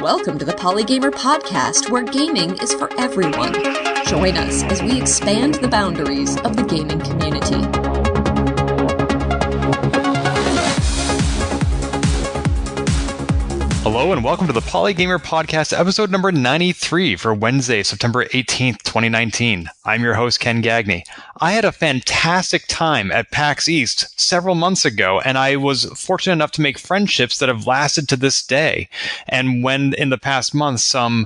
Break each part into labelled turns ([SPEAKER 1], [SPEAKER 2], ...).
[SPEAKER 1] Welcome to the Polygamer podcast, where gaming is for everyone. Join us as we expand the boundaries of the gaming community.
[SPEAKER 2] Hello and welcome to the Polygamer podcast, episode number 93 for Wednesday, September 18th, 2019. I'm your host, Ken Gagney. I had a fantastic time at PAX East several months ago, and I was fortunate enough to make friendships that have lasted to this day. And when in the past month some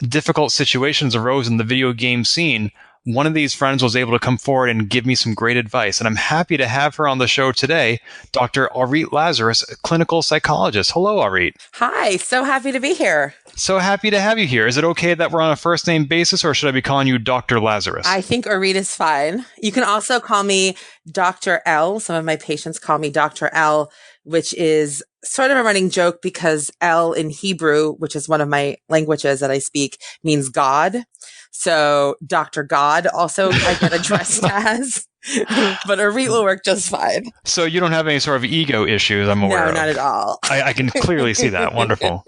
[SPEAKER 2] difficult situations arose in the video game scene, one of these friends was able to come forward and give me some great advice. And I'm happy to have her on the show today, Dr. Aurit Lazerus, a clinical psychologist. Hello, Aurit.
[SPEAKER 3] Hi, so happy to be here.
[SPEAKER 2] So happy to have you here. Is it okay that we're on a first name basis, or should I be calling you Dr. Lazerus?
[SPEAKER 3] I think Aurit is fine. You can also call me Dr. L. Some of my patients call me Dr. L, which is sort of a running joke because L in Hebrew, which is one of my languages that I speak, means God. So Dr. God also I get addressed as, but Aurit will work just fine.
[SPEAKER 2] So you don't have any sort of ego issues, I'm aware of.
[SPEAKER 3] No, not at all.
[SPEAKER 2] I can clearly see that. Wonderful.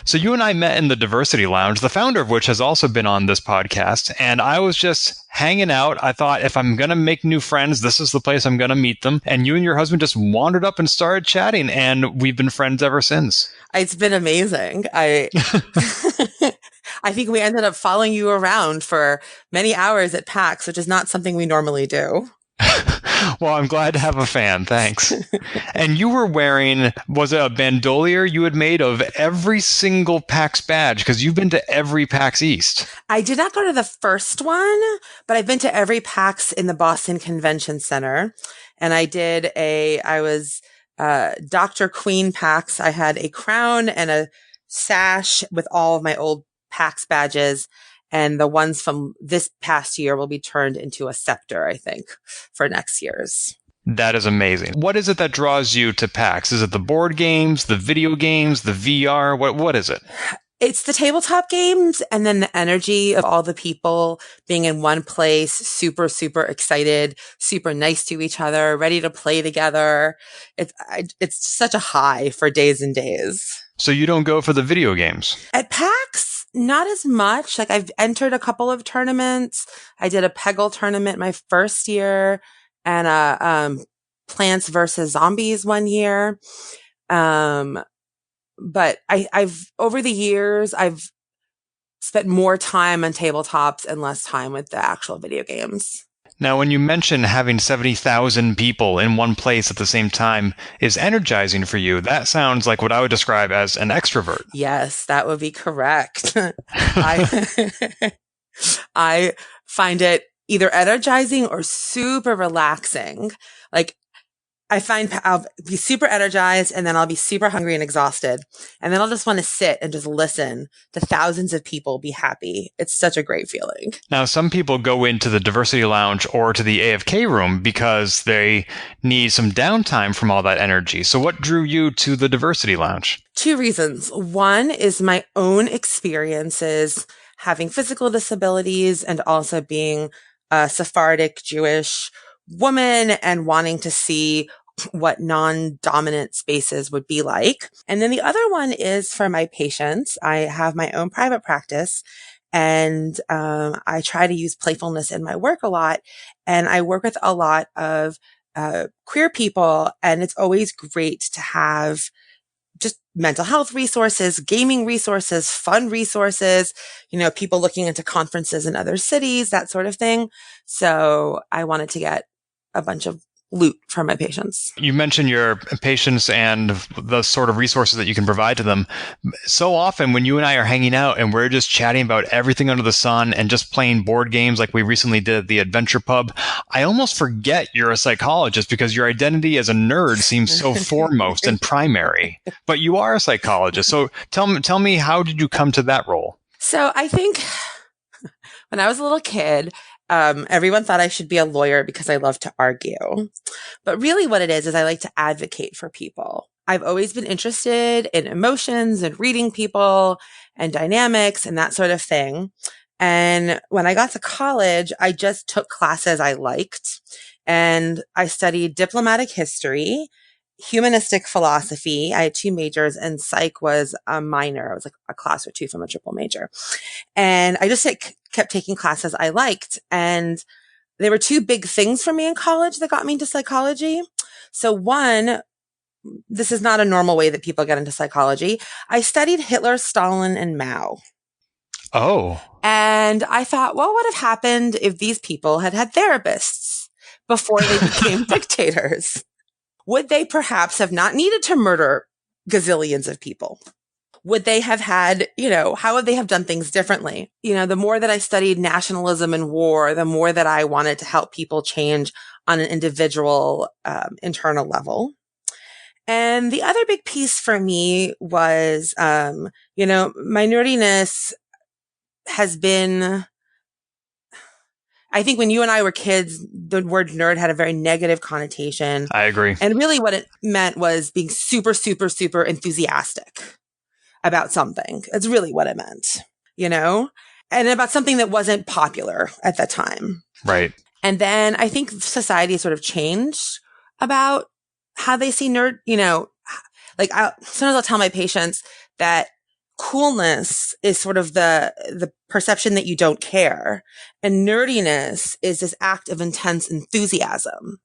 [SPEAKER 2] So you and I met in the Diversity Lounge, the founder of which has also been on this podcast, and I was just hanging out. I thought, if I'm going to make new friends, this is the place I'm going to meet them. And you and your husband just wandered up and started chatting, and we've been friends ever since.
[SPEAKER 3] It's been amazing. I think we ended up following you around for many hours at PAX, which is not something we normally do.
[SPEAKER 2] Well, I'm glad to have a fan. Thanks. And you were wearing, was it a bandolier you had made of every single PAX badge? Because you've been to every PAX East.
[SPEAKER 3] I did not go to the first one, but I've been to every PAX in the Boston Convention Center. And I was Dr. Queen PAX. I had a crown and a sash with all of my old PAX badges. And the ones from this past year will be turned into a scepter, I think, for next year's.
[SPEAKER 2] That is amazing. What is it that draws you to PAX? Is it the board games, the video games, the VR? What is it?
[SPEAKER 3] It's the tabletop games and then the energy of all the people being in one place, super, super excited, super nice to each other, ready to play together. It's such a high for days and days.
[SPEAKER 2] So you don't go for the video games?
[SPEAKER 3] At PAX? Not as much. Like, I've entered a couple of tournaments. I did a Peggle tournament my first year and a Plants vs. Zombies one year. But I've over the years, I've spent more time on tabletops and less time with the actual video games.
[SPEAKER 2] Now, when you mention having 70,000 people in one place at the same time is energizing for you, that sounds like what I would describe as an extrovert.
[SPEAKER 3] Yes, that would be correct. I find it either energizing or super relaxing. Like, I find I'll be super energized and then I'll be super hungry and exhausted. And then I'll just want to sit and just listen to thousands of people be happy. It's such a great feeling.
[SPEAKER 2] Now, some people go into the Diversity Lounge or to the AFK room because they need some downtime from all that energy. So what drew you to the Diversity Lounge?
[SPEAKER 3] Two reasons. One is my own experiences having physical disabilities and also being a Sephardic Jewish woman and wanting to see what non-dominant spaces would be like. And then the other one is for my patients. I have my own private practice and I try to use playfulness in my work a lot. And I work with a lot of queer people, and it's always great to have just mental health resources, gaming resources, fun resources, people looking into conferences in other cities, that sort of thing. So I wanted to get a bunch of loot for my patients.
[SPEAKER 2] You mentioned your patients and the sort of resources that you can provide to them. So often when you and I are hanging out and we're just chatting about everything under the sun and just playing board games like we recently did at the Adventure Pub, I almost forget you're a psychologist because your identity as a nerd seems so foremost and primary. But you are a psychologist. So tell me, how did you come to that role?
[SPEAKER 3] So I think when I was a little kid, everyone thought I should be a lawyer because I love to argue. But really what it is I like to advocate for people. I've always been interested in emotions and reading people and dynamics and that sort of thing. And when I got to college, I just took classes I liked and I studied diplomatic history humanistic philosophy. I had 2 majors, and psych was a minor. It was like a class or 2 from a triple major. And I just kept taking classes I liked. And there were 2 big things for me in college that got me into psychology. So one, this is not a normal way that people get into psychology. I studied Hitler, Stalin, and Mao.
[SPEAKER 2] Oh.
[SPEAKER 3] And I thought, what would have happened if these people had had therapists before they became dictators? Would they perhaps have not needed to murder gazillions of people? Would they have had, how would they have done things differently? The more that I studied nationalism and war, the more that I wanted to help people change on an individual, internal level. And the other big piece for me was, my nerdiness has been, I think when you and I were kids, the word nerd had a very negative connotation.
[SPEAKER 2] I agree.
[SPEAKER 3] And really what it meant was being super, super, super enthusiastic about something. That's really what it meant, and about something that wasn't popular at that time.
[SPEAKER 2] Right.
[SPEAKER 3] And then I think society sort of changed about how they see nerd, sometimes I'll tell my patients that coolness is sort of the perception that you don't care. And nerdiness is this act of intense enthusiasm.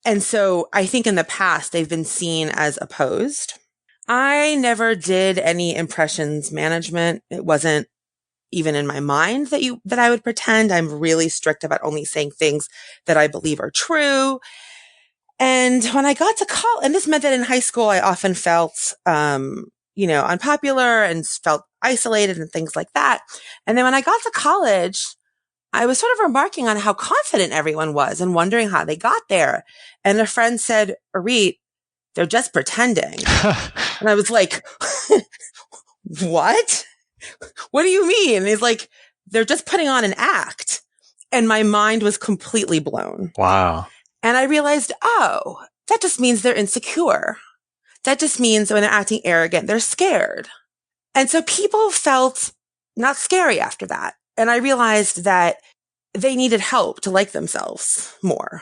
[SPEAKER 3] And so I think in the past, they've been seen as opposed. I never did any impressions management. It wasn't even in my mind that I would pretend. I'm really strict about only saying things that I believe are true. And when I got to college, and this meant that in high school, I often felt, unpopular and felt isolated and things like that. And then when I got to college, I was sort of remarking on how confident everyone was and wondering how they got there. And a friend said, Aurit, they're just pretending. And I was like, what? What do you mean? And he's like, they're just putting on an act. And my mind was completely blown.
[SPEAKER 2] Wow.
[SPEAKER 3] And I realized, that just means they're insecure. That just means when they're acting arrogant, they're scared. And so people felt not scary after that. And I realized that they needed help to like themselves more.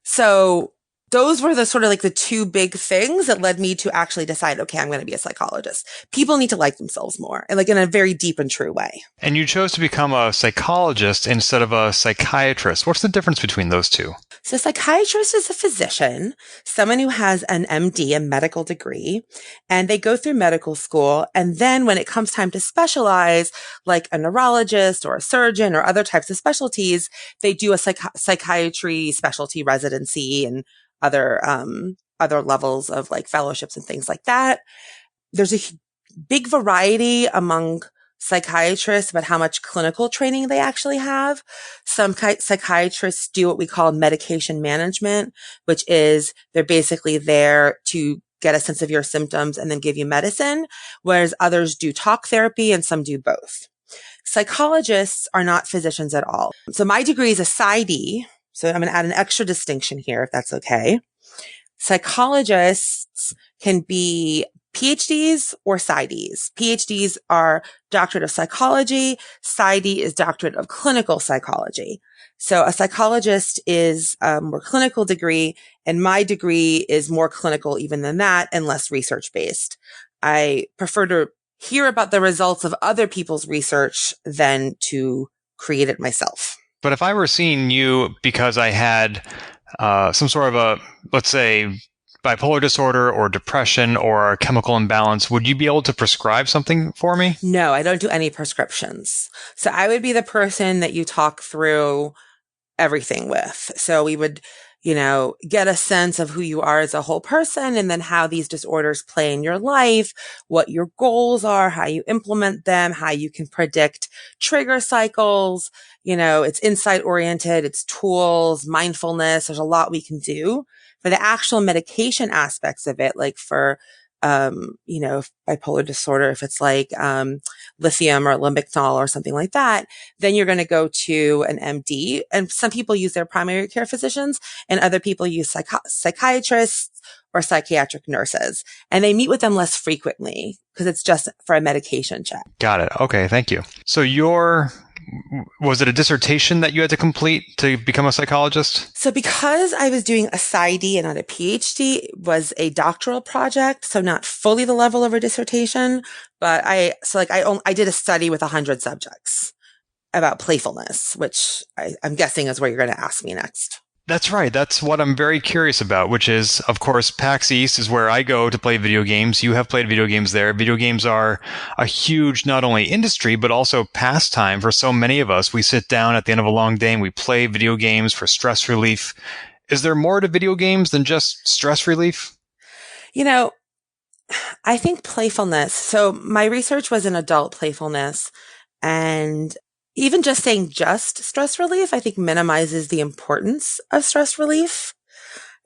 [SPEAKER 3] So those were the sort of like the 2 big things that led me to actually decide, okay, I'm going to be a psychologist. People need to like themselves more, and like in a very deep and true way.
[SPEAKER 2] And you chose to become a psychologist instead of a psychiatrist. What's the difference between those 2?
[SPEAKER 3] So a psychiatrist is a physician, someone who has an MD, a medical degree, and they go through medical school. And then when it comes time to specialize, like a neurologist or a surgeon or other types of specialties, they do a psychiatry specialty residency and other levels of like fellowships and things like that. There's a big variety among psychiatrists about how much clinical training they actually have. Some psychiatrists do what we call medication management, which is they're basically there to get a sense of your symptoms and then give you medicine, whereas others do talk therapy and some do both. Psychologists are not physicians at all. So my degree is a PsyD. So I'm going to add an extra distinction here, if that's okay. Psychologists can be PhDs or PsyDs. PhDs are Doctorate of Psychology. PsyD is Doctorate of Clinical Psychology. So a psychologist is a more clinical degree, and my degree is more clinical even than that and less research-based. I prefer to hear about the results of other people's research than to create it myself.
[SPEAKER 2] But if I were seeing you because I had some sort of let's say, bipolar disorder or depression or a chemical imbalance, would you be able to prescribe something for me?
[SPEAKER 3] No, I don't do any prescriptions. So I would be the person that you talk through everything with. So we would, get a sense of who you are as a whole person and then how these disorders play in your life, what your goals are, how you implement them, how you can predict trigger cycles. It's insight oriented, it's tools, mindfulness. There's a lot we can do. For the actual medication aspects of it, like for, bipolar disorder, if it's like, lithium or lamictal or something like that, then you're going to go to an MD. And some people use their primary care physicians and other people use psychiatrists or psychiatric nurses. And they meet with them less frequently because it's just for a medication check.
[SPEAKER 2] Got it. Okay. Thank you. So your Was it a dissertation that you had to complete to become a psychologist?
[SPEAKER 3] So because I was doing a PsyD and not a PhD, it was a doctoral project, so not fully the level of a dissertation, but I did a study with 100 subjects about playfulness, which I'm guessing is where you're going to ask me next.
[SPEAKER 2] That's right. That's what I'm very curious about, which is, of course, PAX East is where I go to play video games. You have played video games there. Video games are a huge, not only industry, but also pastime for so many of us. We sit down at the end of a long day and we play video games for stress relief. Is there more to video games than just stress relief?
[SPEAKER 3] You know, I think playfulness. So my research was in adult playfulness, and even just saying just stress relief, I think minimizes the importance of stress relief.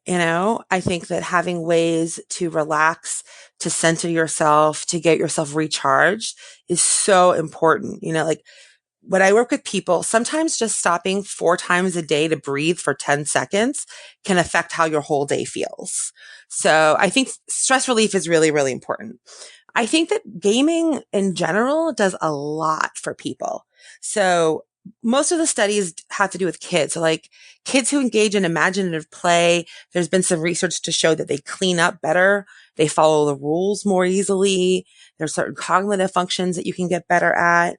[SPEAKER 3] I think that having ways to relax, to center yourself, to get yourself recharged is so important. Like when I work with people, sometimes just stopping 4 times a day to breathe for 10 seconds can affect how your whole day feels. So I think stress relief is really, really important. I think that gaming in general does a lot for people. So most of the studies have to do with kids. So like kids who engage in imaginative play, there's been some research to show that they clean up better. They follow the rules more easily. There's certain cognitive functions that you can get better at.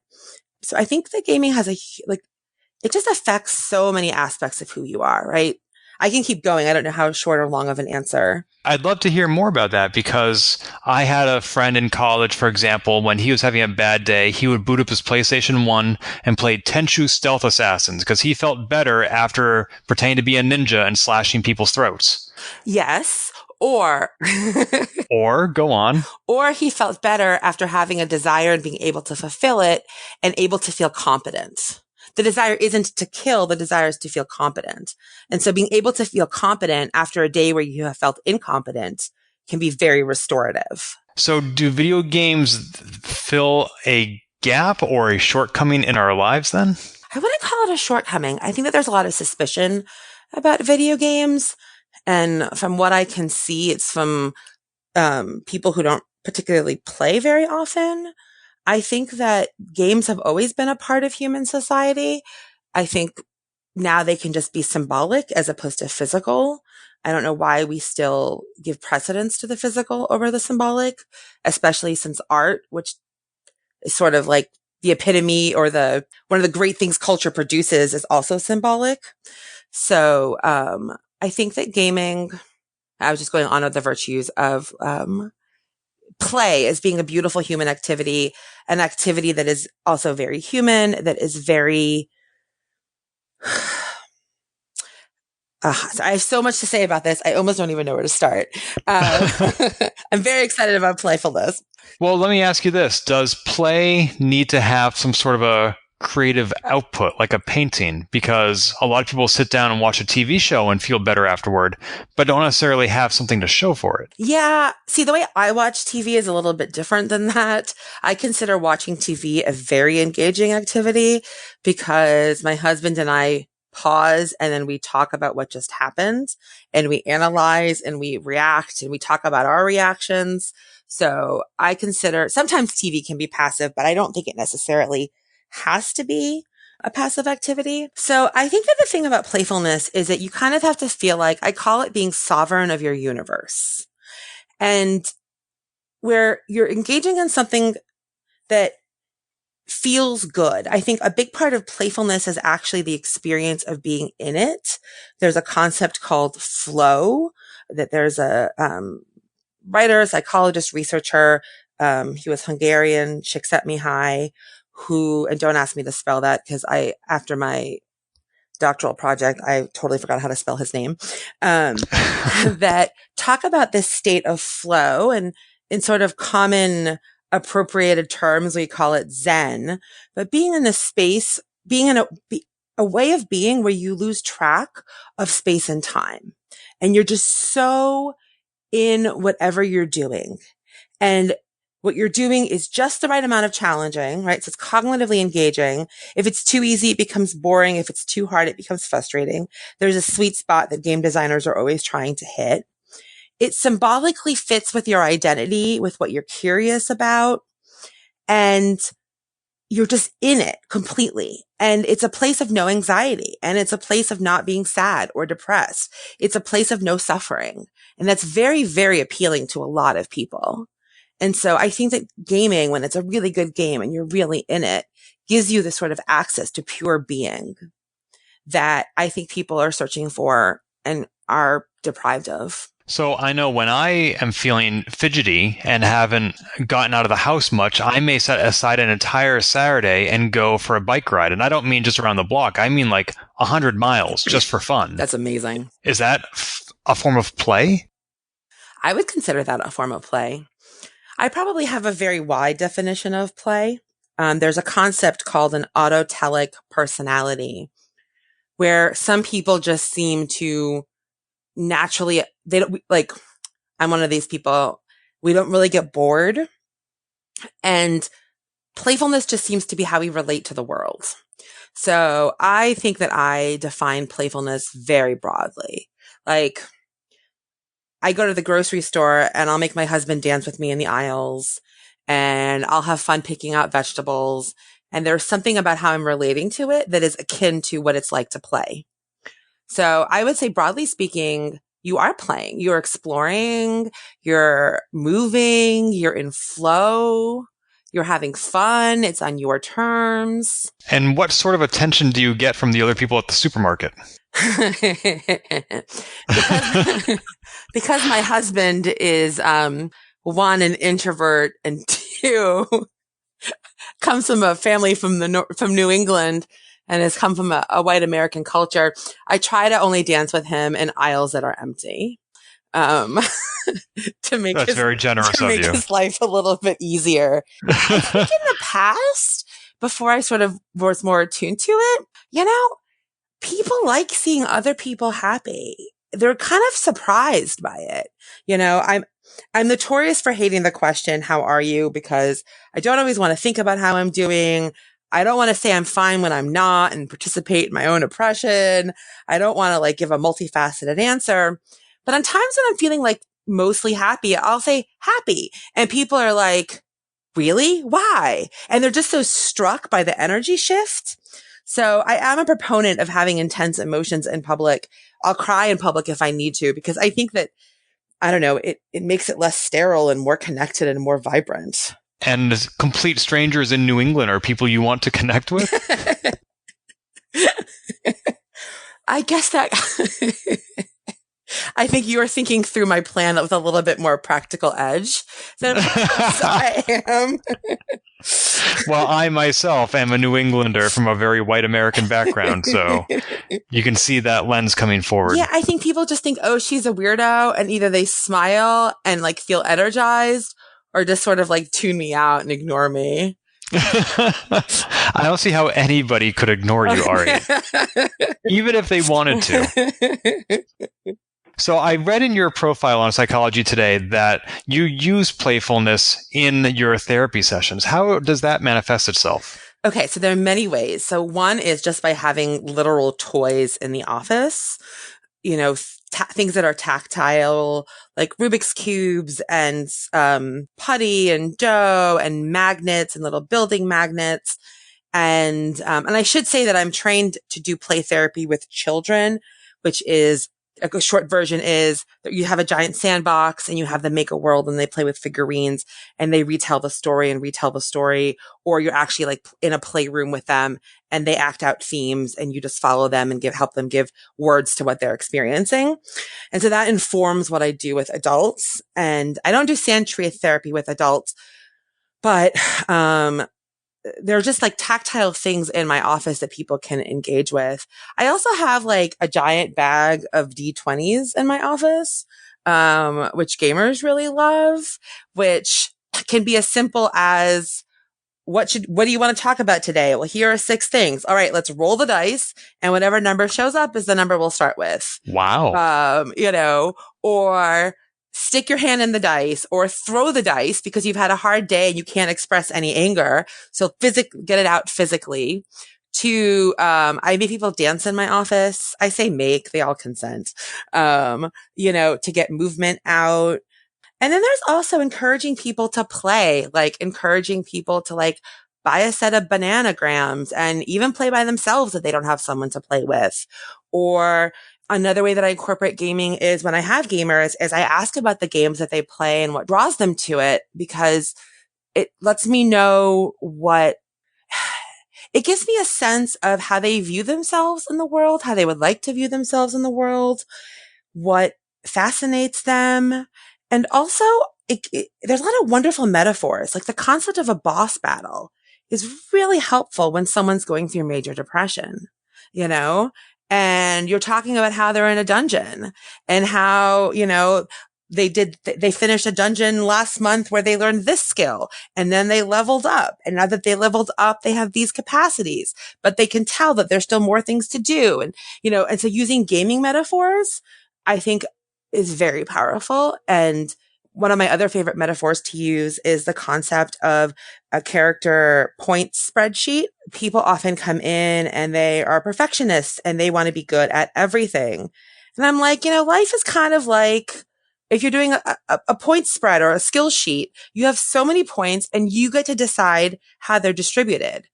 [SPEAKER 3] So I think that gaming has it just affects so many aspects of who you are, right? I can keep going. I don't know how short or long of an answer.
[SPEAKER 2] I'd love to hear more about that because I had a friend in college, for example, when he was having a bad day, he would boot up his PlayStation 1 and play Tenchu Stealth Assassins because he felt better after pretending to be a ninja and slashing people's throats.
[SPEAKER 3] Yes. Or
[SPEAKER 2] go on.
[SPEAKER 3] Or he felt better after having a desire and being able to fulfill it and able to feel competent. The desire isn't to kill, the desire is to feel competent. And so being able to feel competent after a day where you have felt incompetent can be very restorative.
[SPEAKER 2] So do video games fill a gap or a shortcoming in our lives then?
[SPEAKER 3] I wouldn't call it a shortcoming. I think that there's a lot of suspicion about video games. And from what I can see, it's from people who don't particularly play very often. I think that games have always been a part of human society. I think now they can just be symbolic as opposed to physical. I don't know why we still give precedence to the physical over the symbolic, especially since art, which is sort of like the epitome or one of the great things culture produces, is also symbolic. So, I think that gaming, I was just going on with the virtues of, play as being a beautiful human activity, an activity that is also very human, that is very, I have so much to say about this. I almost don't even know where to start. I'm very excited about playfulness.
[SPEAKER 2] Well, let me ask you this. Does play need to have some sort of a creative output, like a painting? Because a lot of people sit down and watch a TV show and feel better afterward, but don't necessarily have something to show for it.
[SPEAKER 3] Yeah. See, the way I watch TV is a little bit different than that. I consider watching TV a very engaging activity because my husband and I pause and then we talk about what just happened and we analyze and we react and we talk about our reactions. So I consider sometimes TV can be passive, but I don't think it necessarily has to be a passive activity. So I think that the thing about playfulness is that you kind of have to feel like, I call it being sovereign of your universe. And where you're engaging in something that feels good. I think a big part of playfulness is actually the experience of being in it. There's a concept called flow that there's a writer, psychologist, researcher. He was Hungarian, Csikszentmihalyi, and don't ask me to spell that because after my doctoral project, I totally forgot how to spell his name, that talk about this state of flow, and in sort of common appropriated terms, we call it Zen, but being in a space, being in a way of being where you lose track of space and time. And you're just so in whatever you're doing. And what you're doing is just the right amount of challenging, right? So it's cognitively engaging. If it's too easy, it becomes boring. If it's too hard, it becomes frustrating. There's a sweet spot that game designers are always trying to hit. It symbolically fits with your identity, with what you're curious about. And you're just in it completely. And it's a place of no anxiety. And it's a place of not being sad or depressed. It's a place of no suffering. And that's very, very appealing to a lot of people. And so I think that gaming, when it's a really good game and you're really in it, gives you this sort of access to pure being that I think people are searching for and are deprived of.
[SPEAKER 2] So I know when I am feeling fidgety and haven't gotten out of the house much, I may set aside an entire Saturday and go for a bike ride. And I don't mean just around the block. I mean like 100 miles just for fun.
[SPEAKER 3] That's amazing.
[SPEAKER 2] Is that a form of play?
[SPEAKER 3] I would consider that a form of play. I probably have a very wide definition of play. There's a concept called an autotelic personality, where some people just seem to naturally, they don't like, I'm one of these people, we don't really get bored. And playfulness just seems to be how we relate to the world. So I think that I define playfulness very broadly. Like, I go to the grocery store and I'll make my husband dance with me in the aisles and I'll have fun picking out vegetables. And there's something about how I'm relating to it that is akin to what it's like to play. So I would say, broadly speaking, you are playing, you're exploring, you're moving, you're in flow, you're having fun. It's on your terms.
[SPEAKER 2] And what sort of attention do you get from the other people at the supermarket?
[SPEAKER 3] because my husband is, one, an introvert, and two, comes from a family from from New England and has come from a white American culture. I try to only dance with him in aisles that are empty, to make
[SPEAKER 2] That's very generous of you.
[SPEAKER 3] His life a little bit easier. I think in the past, before I sort of was more attuned to it, people like seeing other people happy. They're kind of surprised by it. I'm notorious for hating the question, how are you? Because I don't always want to think about how I'm doing. I don't want to say I'm fine when I'm not and participate in my own oppression. I don't want to give a multifaceted answer. But on times when I'm feeling mostly happy, I'll say happy. And people are like, really? Why? And they're just so struck by the energy shift. So I am a proponent of having intense emotions in public. I'll cry in public if I need to, because I think that, I don't know, it makes it less sterile and more connected and more vibrant.
[SPEAKER 2] And complete strangers in New England are people you want to connect with?
[SPEAKER 3] I guess that... I think you are thinking through my plan with a little bit more practical edge than I am.
[SPEAKER 2] Well, I myself am a New Englander from a very white American background, so you can see that lens coming forward.
[SPEAKER 3] Yeah, I think people just think, oh, she's a weirdo, and either they smile and feel energized or just sort of tune me out and ignore me.
[SPEAKER 2] I don't see how anybody could ignore you, Aurit, even if they wanted to. So I read in your profile on Psychology Today that you use playfulness in your therapy sessions. How does that manifest itself?
[SPEAKER 3] Okay, so there are many ways. So one is just by having literal toys in the office, things that are tactile, like Rubik's Cubes and putty and dough and magnets and little building magnets. And I should say that I'm trained to do play therapy with children, which is a short version is that you have a giant sandbox and you have them make a world and they play with figurines and they retell the story, or you're actually in a playroom with them and they act out themes and you just follow them and help them give words to what they're experiencing. And so that informs what I do with adults. And I don't do sand tree therapy with adults, but, there are just tactile things in my office that people can engage with. I also have a giant bag of D20s in my office, which gamers really love, which can be as simple as, what do you want to talk about today? Well, here are 6 things. All right, let's roll the dice, and whatever number shows up is the number we'll start with.
[SPEAKER 2] Wow.
[SPEAKER 3] Or stick your hand in the dice or throw the dice because you've had a hard day and you can't express any anger. So get it out physically. I make people dance in my office. I say make, they all consent, to get movement out. And then there's also encouraging people to play, encouraging people to buy a set of bananagrams and even play by themselves if they don't have someone to play with. Or another way that I incorporate gaming is when I have gamers is I ask about the games that they play and what draws them to it, because it lets me know it gives me a sense of how they view themselves in the world, how they would like to view themselves in the world, what fascinates them. And also there's a lot of wonderful metaphors. Like the concept of a boss battle is really helpful when someone's going through major depression, and you're talking about how they're in a dungeon and how, they finished a dungeon last month where they learned this skill and then they leveled up. And now that they leveled up, they have these capacities, but they can tell that there's still more things to do. And, and so using gaming metaphors, I think is very powerful. And one of my other favorite metaphors to use is the concept of a character points spreadsheet. People often come in and they are perfectionists and they want to be good at everything. And I'm like, life is kind of like, if you're doing a point spread or a skill sheet, you have so many points and you get to decide how they're distributed,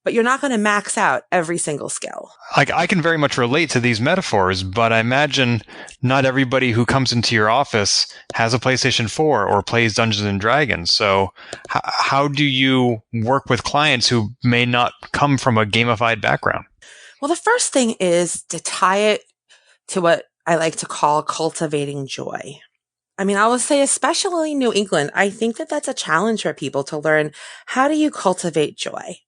[SPEAKER 3] but you're not going to max out every single skill.
[SPEAKER 2] I can very much relate to these metaphors, but I imagine not everybody who comes into your office has a PlayStation 4 or plays Dungeons and Dragons. So how do you work with clients who may not come from a gamified background?
[SPEAKER 3] Well, the first thing is to tie it to what I like to call cultivating joy. I mean, I will say, especially in New England, I think that that's a challenge for people to learn, how do you cultivate joy?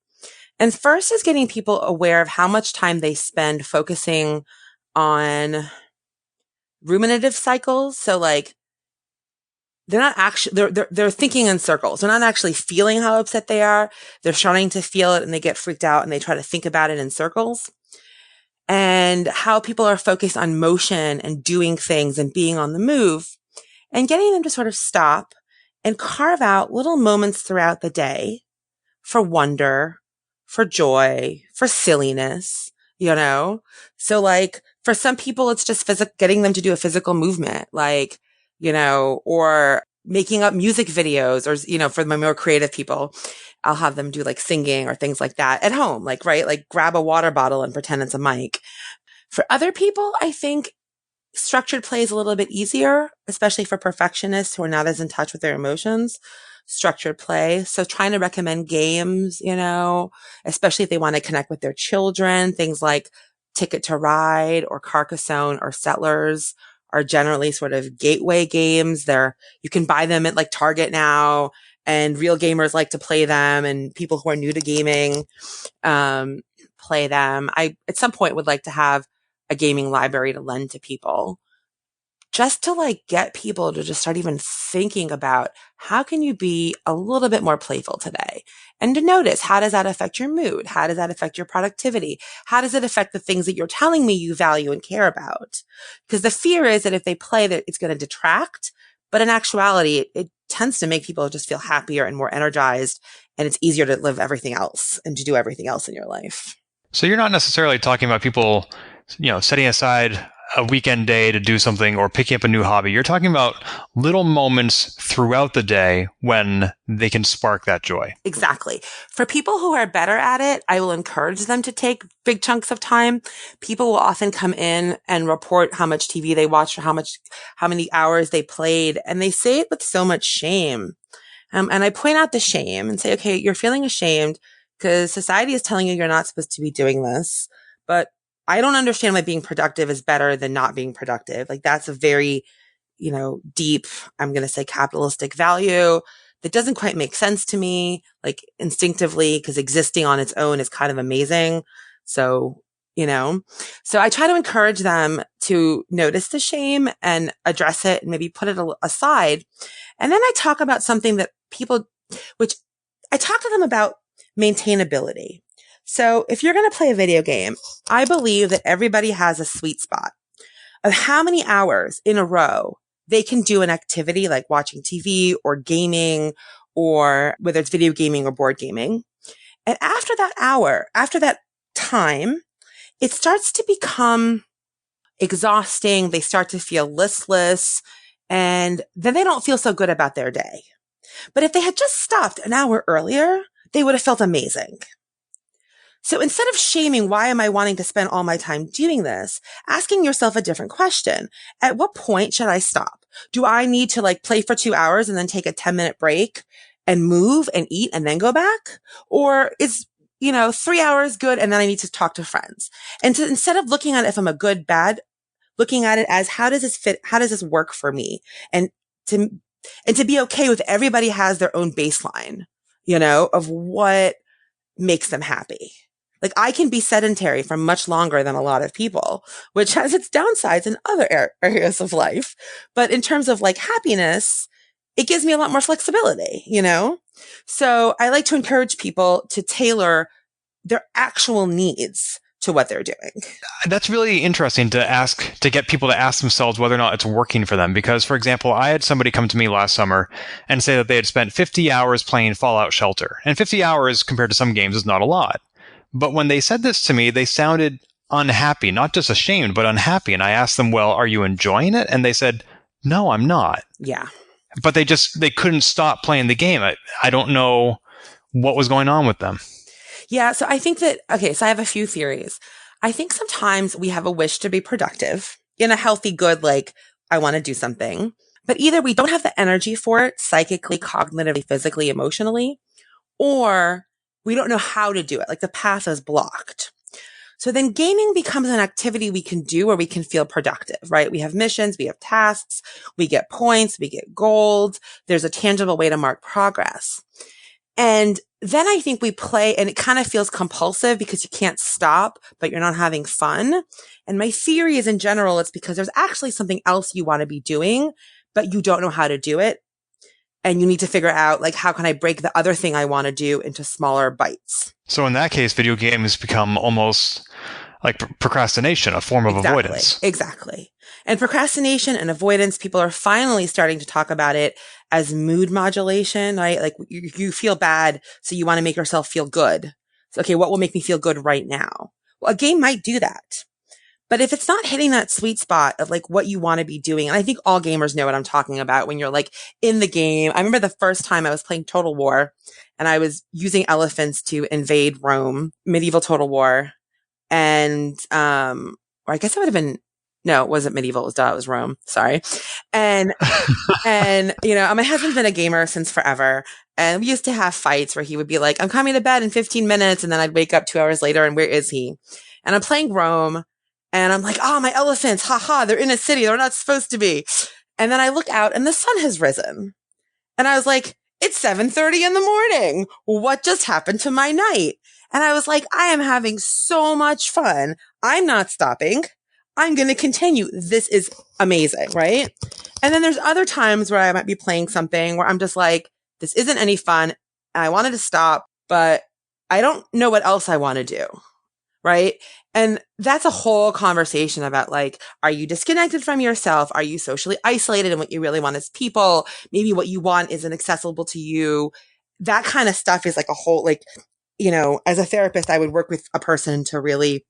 [SPEAKER 3] And first is getting people aware of how much time they spend focusing on ruminative cycles. So like, they're not actually, they're thinking in circles. They're not actually feeling how upset they are. They're starting to feel it and they get freaked out and they try to think about it in circles. And how people are focused on motion and doing things and being on the move, and getting them to sort of stop and carve out little moments throughout the day for wonder, for joy, for silliness, So like for some people, it's just getting them to do a physical movement, like, or making up music videos, or, for my more creative people, I'll have them do like singing or things like that at home, like, right? Like grab a water bottle and pretend it's a mic. For other people, I think structured play is a little bit easier, especially for perfectionists who are not as in touch with their emotions. Structured play. So trying to recommend games, especially if they want to connect with their children, things like Ticket to Ride or Carcassonne or Settlers are generally sort of gateway games. You can buy them at like Target now, and real gamers like to play them, and people who are new to gaming, play them. I, at some point, would like to have a gaming library to lend to people, just to like get people to just start even thinking about, how can you be a little bit more playful today? And to notice, how does that affect your mood? How does that affect your productivity? How does it affect the things that you're telling me you value and care about? Because the fear is that if they play, that it's going to detract. But in actuality, it tends to make people just feel happier and more energized. And it's easier to live everything else and to do everything else in your life.
[SPEAKER 2] So you're not necessarily talking about people, setting aside a weekend day to do something or picking up a new hobby. You're talking about little moments throughout the day when they can spark that joy. Exactly.
[SPEAKER 3] For people who are better at it, I will encourage them to take big chunks of time. People will often come in and report how much TV they watched or how many hours they played. And they say it with so much shame. And I point out the shame and say, okay, you're feeling ashamed because society is telling you you're not supposed to be doing this, but I don't understand why being productive is better than not being productive. Like that's a very, deep, I'm going to say capitalistic value that doesn't quite make sense to me, like instinctively, because existing on its own is kind of amazing. So, so I try to encourage them to notice the shame and address it and maybe put it aside. And then I talk about something that I talk to them about maintainability. So if you're going to play a video game, I believe that everybody has a sweet spot of how many hours in a row they can do an activity like watching TV or gaming, or whether it's video gaming or board gaming. And after that time, it starts to become exhausting. They start to feel listless, and then they don't feel so good about their day. But if they had just stopped an hour earlier, they would have felt amazing. So instead of shaming, why am I wanting to spend all my time doing this? Asking yourself a different question. At what point should I stop? Do I need to like play for 2 hours and then take a 10-minute break and move and eat and then go back? Or is, 3 hours good and then I need to talk to friends? And to, instead of looking at it if I'm a good, bad, looking at it as how does this fit? How does this work for me? And to be okay with everybody has their own baseline, of what makes them happy. Like I can be sedentary for much longer than a lot of people, which has its downsides in other areas of life. But in terms of like happiness, it gives me a lot more flexibility, So I like to encourage people to tailor their actual needs to what they're doing.
[SPEAKER 2] That's really interesting to get people to ask themselves whether or not it's working for them. Because, for example, I had somebody come to me last summer and say that they had spent 50 hours playing Fallout Shelter. And 50 hours compared to some games is not a lot. But when they said this to me, they sounded unhappy, not just ashamed, but unhappy. And I asked them, well, are you enjoying it? And they said, no, I'm not.
[SPEAKER 3] Yeah.
[SPEAKER 2] But they couldn't stop playing the game. I don't know what was going on with them.
[SPEAKER 3] Yeah. So I think so I have a few theories. I think sometimes we have a wish to be productive in a healthy, good, like I want to do something, but either we don't have the energy for it psychically, cognitively, physically, emotionally, or we don't know how to do it. Like the path is blocked. So then gaming becomes an activity we can do where we can feel productive, right? We have missions, we have tasks, we get points, we get gold. There's a tangible way to mark progress. And then I think we play and it kind of feels compulsive because you can't stop, but you're not having fun. And my theory is in general, it's because there's actually something else you want to be doing, but you don't know how to do it. And you need to figure out, like, how can I break the other thing I want to do into smaller bites?
[SPEAKER 2] So in that case, video games become almost like procrastination, a form of avoidance.
[SPEAKER 3] Exactly. And procrastination and avoidance, people are finally starting to talk about it as mood modulation, right? Like you feel bad, so you want to make yourself feel good. So, okay, what will make me feel good right now? Well, a game might do that. But if it's not hitting that sweet spot of like what you want to be doing, and I think all gamers know what I'm talking about when you're like in the game. I remember the first time I was playing Total War and I was using elephants to invade Rome, medieval Total War. And, or I guess it would have been, no, it wasn't medieval. It was Rome. Sorry. And, my husband's been a gamer since forever. And we used to have fights where he would be like, I'm coming to bed in 15 minutes. And then I'd wake up 2 hours later and where is he? And I'm playing Rome. And I'm like, oh, my elephants, haha, they're in a city. They're not supposed to be. And then I look out and the sun has risen. And I was like, it's 7:30 in the morning. What just happened to my night? And I was like, I am having so much fun. I'm not stopping. I'm going to continue. This is amazing, right? And then there's other times where I might be playing something where I'm just like, this isn't any fun. I wanted to stop, but I don't know what else I want to do. Right. And that's a whole conversation about like, are you disconnected from yourself? Are you socially isolated? And what you really want is people? Maybe what you want isn't accessible to you. That kind of stuff is like a whole, like, as a therapist, I would work with a person to really,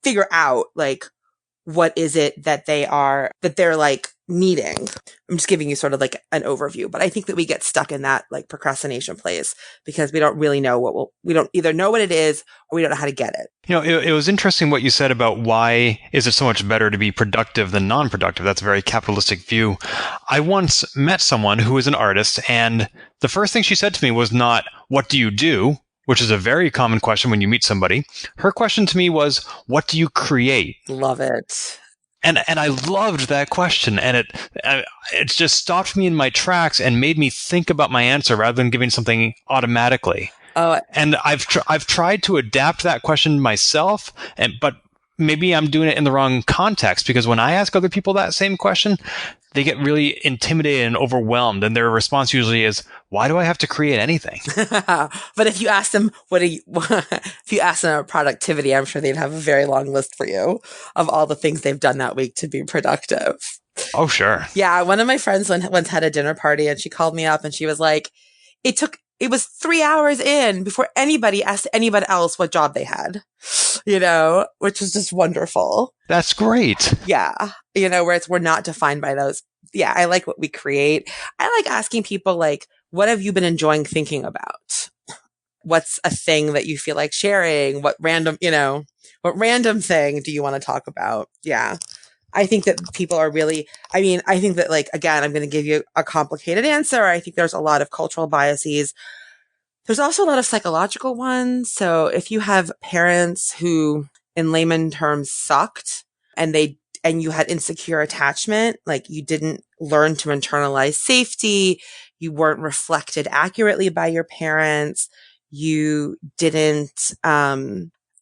[SPEAKER 3] figure out like, what is it that they're like needing. I'm just giving you sort of like an overview, but I think that we get stuck in that like procrastination place because we don't really know we don't either know what it is or we don't know how to get it.
[SPEAKER 2] It was interesting what you said about why is it so much better to be productive than non-productive. That's a very capitalistic view. I once met someone who was an artist, and the first thing she said to me was not, what do you do? Which is a very common question when you meet somebody. Her question to me was, what do you create?
[SPEAKER 3] Love it.
[SPEAKER 2] And I loved that question, and it just stopped me in my tracks and made me think about my answer rather than giving something automatically.
[SPEAKER 3] Oh,
[SPEAKER 2] and I've tried to adapt that question myself, but maybe I'm doing it in the wrong context, because when I ask other people that same question, they get really intimidated and overwhelmed, and their response usually is, why do I have to create anything?
[SPEAKER 3] But if you ask them, if you ask them about productivity, I'm sure they'd have a very long list for you of all the things they've done that week to be productive.
[SPEAKER 2] Oh, sure.
[SPEAKER 3] Yeah. One of my friends once had a dinner party and she called me up and she was like, it was 3 hours in before anybody asked anybody else what job they had, which was just wonderful.
[SPEAKER 2] That's great.
[SPEAKER 3] Yeah. Where we're not defined by those. Yeah. I like what we create. I like asking people like, what have you been enjoying thinking about? what's a thing that you feel like sharing? What random thing do you want to talk about? Yeah. I think that people are really, I think that like, again, I'm going to give you a complicated answer. I think there's a lot of cultural biases. There's also a lot of psychological ones. So if you have parents who in layman terms sucked and you had insecure attachment, like you didn't learn to internalize safety, you weren't reflected accurately by your parents, you didn't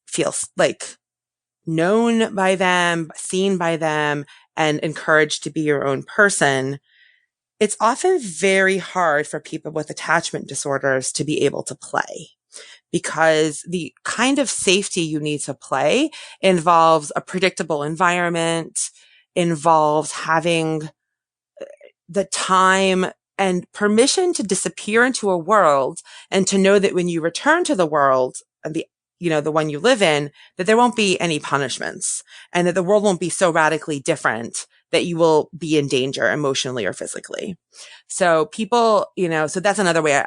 [SPEAKER 3] feel like known by them, seen by them, and encouraged to be your own person, it's often very hard for people with attachment disorders to be able to play, because the kind of safety you need to play involves a predictable environment, involves having the time and permission to disappear into a world and to know that when you return to the world and the one you live in, that there won't be any punishments and that the world won't be so radically different that you will be in danger emotionally or physically. So people, so that's another way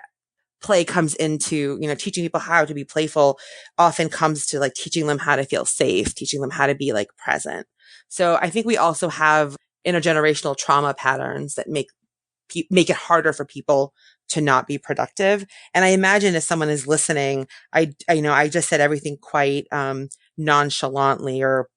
[SPEAKER 3] play comes into, teaching people how to be playful often comes to like teaching them how to feel safe, teaching them how to be like present. So I think we also have intergenerational trauma patterns that make it harder for people to not be productive. And I imagine if someone is listening, I just said everything quite nonchalantly or,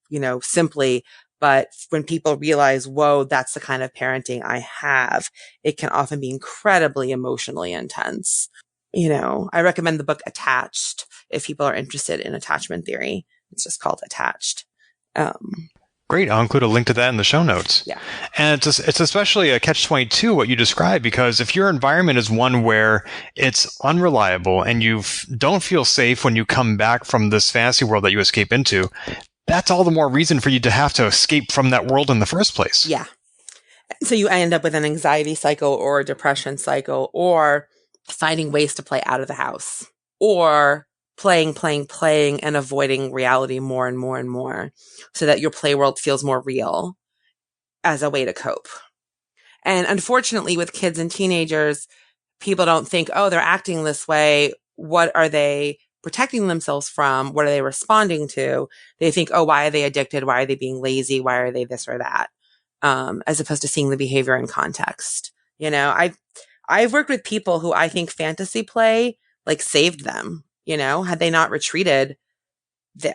[SPEAKER 3] simply, but when people realize, whoa, that's the kind of parenting I have, it can often be incredibly emotionally intense. I recommend the book Attached if people are interested in attachment theory. It's just called Attached.
[SPEAKER 2] Great. I'll include a link to that in the show notes.
[SPEAKER 3] Yeah.
[SPEAKER 2] And it's especially a catch-22, what you described, because if your environment is one where it's unreliable and you don't feel safe when you come back from this fantasy world that you escape into, that's all the more reason for you to have to escape from that world in the first place.
[SPEAKER 3] Yeah. So you end up with an anxiety cycle or a depression cycle, or finding ways to play out of the house, or playing, and avoiding reality more and more and more so that your play world feels more real as a way to cope. And unfortunately, with kids and teenagers, people don't think, oh, they're acting this way. What are they protecting themselves from? What are they responding to? They think, oh, why are they addicted? Why are they being lazy? Why are they this or that? As opposed to seeing the behavior in context. I've worked with people who I think fantasy play like saved them. Had they not retreated,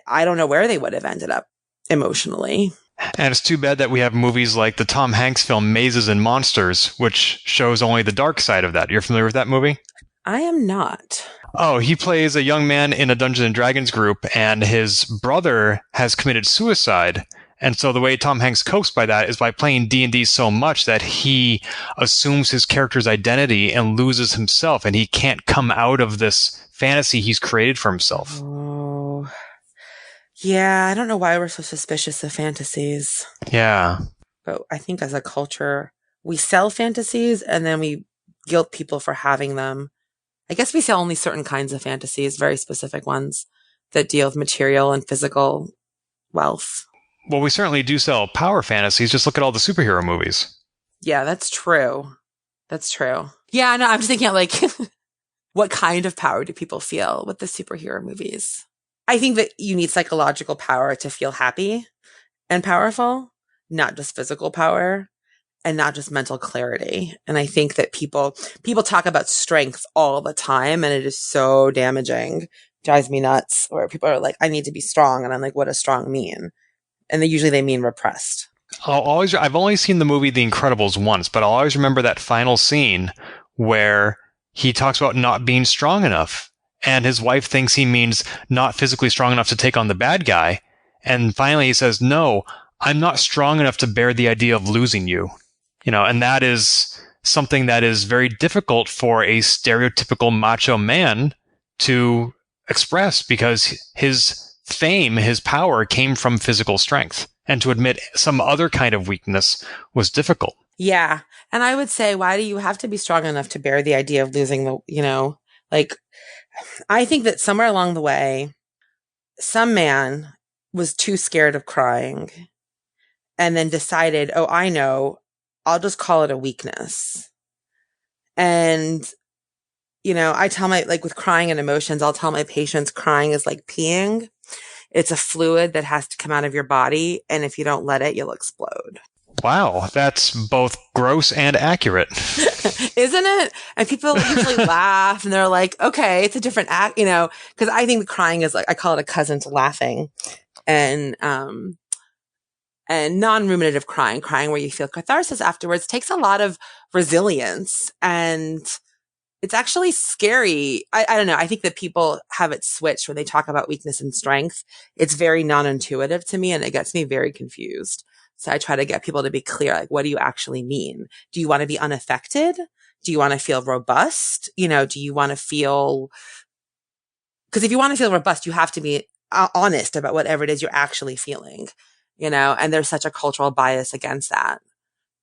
[SPEAKER 3] I don't know where they would have ended up emotionally.
[SPEAKER 2] And it's too bad that we have movies like the Tom Hanks film Mazes and Monsters, which shows only the dark side of that. You're familiar with that movie?
[SPEAKER 3] I am not.
[SPEAKER 2] Oh, he plays a young man in a Dungeons and Dragons group, and his brother has committed suicide. And so the way Tom Hanks copes by that is by playing D&D so much that he assumes his character's identity and loses himself, and he can't come out of this fantasy he's created for himself.
[SPEAKER 3] Oh. Yeah, I don't know why we're so suspicious of fantasies.
[SPEAKER 2] Yeah.
[SPEAKER 3] But I think as a culture, we sell fantasies and then we guilt people for having them. I guess we sell only certain kinds of fantasies, very specific ones that deal with material and physical wealth.
[SPEAKER 2] Well, we certainly do sell power fantasies. Just look at all the superhero movies.
[SPEAKER 3] Yeah, that's true. Yeah, no, I'm just thinking like, what kind of power do people feel with the superhero movies? I think that you need psychological power to feel happy and powerful, not just physical power and not just mental clarity. And I think that people talk about strength all the time, and it is so damaging. It drives me nuts. Where people are like, I need to be strong. And I'm like, what does strong mean? And they mean repressed.
[SPEAKER 2] I've only seen the movie The Incredibles once, but I'll always remember that final scene where he talks about not being strong enough. And his wife thinks he means not physically strong enough to take on the bad guy. And finally he says, no, I'm not strong enough to bear the idea of losing you. And that is something that is very difficult for a stereotypical macho man to express, because his fame, his power came from physical strength. And to admit some other kind of weakness was difficult.
[SPEAKER 3] Yeah. And I would say, why do you have to be strong enough to bear the idea of losing I think that somewhere along the way, some man was too scared of crying and then decided, oh, I know, I'll just call it a weakness. And I tell like with crying and emotions, I'll tell my patients crying is like peeing. It's a fluid that has to come out of your body. And if you don't let it, you'll explode.
[SPEAKER 2] Wow, that's both gross and accurate.
[SPEAKER 3] Isn't it? And people usually laugh and they're like, okay, it's a different act, because I think crying is like, I call it a cousin to laughing. And non-ruminative crying where you feel catharsis afterwards takes a lot of resilience, and it's actually scary. I don't know. I think that people have it switched when they talk about weakness and strength. It's very non-intuitive to me and it gets me very confused. So I try to get people to be clear, like, what do you actually mean? Do you want to be unaffected? Do you want to feel robust? Do you want to feel, because if you want to feel robust, you have to be honest about whatever it is you're actually feeling, and there's such a cultural bias against that.